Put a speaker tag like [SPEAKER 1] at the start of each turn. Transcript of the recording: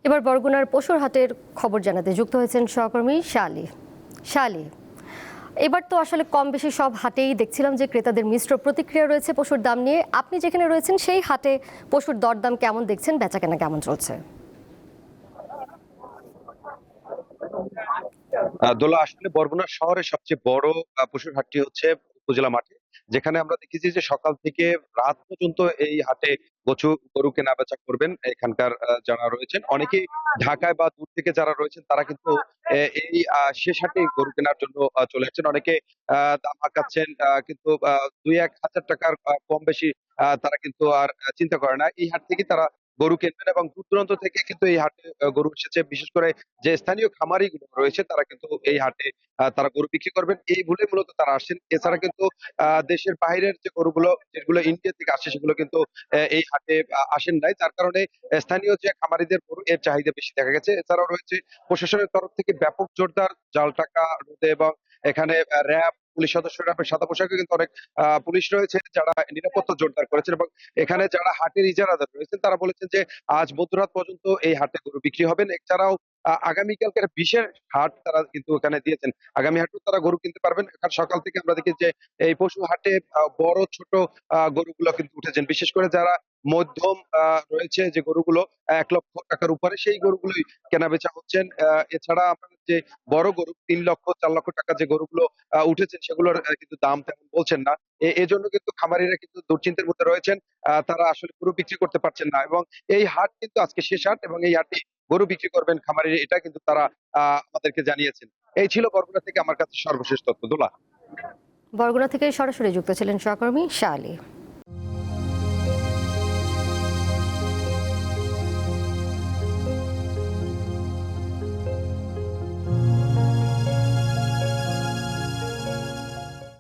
[SPEAKER 1] এবার বরগুনার পশুর হাটের খবর জানাতে যুক্ত হয়েছেন সহকর্মী শালি। শালি, এবার তো আসলে কম বেশি সব হাটেই দেখছিলাম যে ক্রেতাদের মিশ্র প্রতিক্রিয়া রয়েছে পশুর দাম নিয়ে। আপনি যেখানে রয়েছেন সেই হাটে পশুর দরদাম কেমন দেখছেন, বেচাকেনা কেমন চলছে?
[SPEAKER 2] দোলা, আসলে বরগুনা শহরের সবচেয়ে বড় পশুর হাটটি হচ্ছে উপজেলা মাঠে, যেখানে আমরা দেখেছি যে সকাল থেকে রাত পর্যন্ত এই হাটে গরু কেনা বেচা করবেন এখানকার যারা রয়েছেন। অনেকেই ঢাকায় বা দূর থেকে যারা রয়েছেন তারা কিন্তু এই শেষ হাটে গরু কেনার জন্য চলে আসছেন। অনেকে দাম হাঁকাচ্ছেন, কিন্তু ২-১ হাজার টাকার কম বেশি তারা কিন্তু আর চিন্তা করে না। এই হাট থেকে তারা গরু কিনবেন এবং দূর দূরান্ত থেকে কিন্তু এই হাটে গরু এসেছে। বিশেষ করে যে স্থানীয় খামারি গুলো রয়েছে তারা কিন্তু এই হাটে তারা গরু বিক্রি করবেন এই ভুলে মূলত তারা আসেন। এছাড়া কিন্তু দেশের বাইরের যে গরুগুলো যেগুলো ইন্ডিয়া থেকে আসে সেগুলো কিন্তু এই হাটে আসেন নাই। যার কারণে স্থানীয় যে খামারিদের গরু এর চাহিদা বেশি দেখা গেছে। এছাড়াও রয়েছে প্রশাসনের তরফ থেকে ব্যাপক জোরদার জাল টাকা রোধে এবং এখানে র‍্যাব পুলিশ সদস্যরা সাদা পোশাকে কিন্তু অনেক পুলিশ রয়েছে যারা নিরাপত্তা জোরদার করেছেন এবং এখানে যারা হাটের ইজারাদার রয়েছেন তারা বলেছেন যে আজ মধ্যরাত পর্যন্ত এই হাটে গরু বিক্রি হবেন। এছাড়াও আগামীকালকে একটা বিশেষ হাট তারা কিন্তু এখানে দিয়েছেন। আগামী হাটেও তারা গরু কিনতে পারবেন। কারণ সকাল থেকে আমরা দেখি যে এই পশু হাটে বড় ছোট গরুগুলো কিন্তু উঠেছেন। বিশেষ করে যারা মধ্যম রয়েছে যে গরুগুলো ৳১,০০,০০০ উপরে সেই গরুগুলোই কেনাবেচা হচ্ছেন। এছাড়া আপনার যে বড় গরু ৳৩,০০,০০০ ৳৪,০০,০০০ যে গরুগুলো উঠেছেন সেগুলোর কিন্তু দাম তেমন বলছেন না। এজন্য কিন্তু খামারিরা কিন্তু দুশ্চিন্তার মধ্যে রয়েছেন। তারা আসলে গরু বিক্রি করতে পারছেন না এবং এই হাট কিন্তু আজকে শেষ হাট এবং এই হাটে গরু বিক্রি করবেন খামারিরা, এটা কিন্তু তারা আমাদেরকে জানিয়েছেন। এই ছিল বরগুনা থেকে আমার কাছে সর্বশেষ তথ্য। দোলা।
[SPEAKER 1] বরগুনা থেকে সরাসরি যুক্ত ছিলেন সহকর্মী শালি।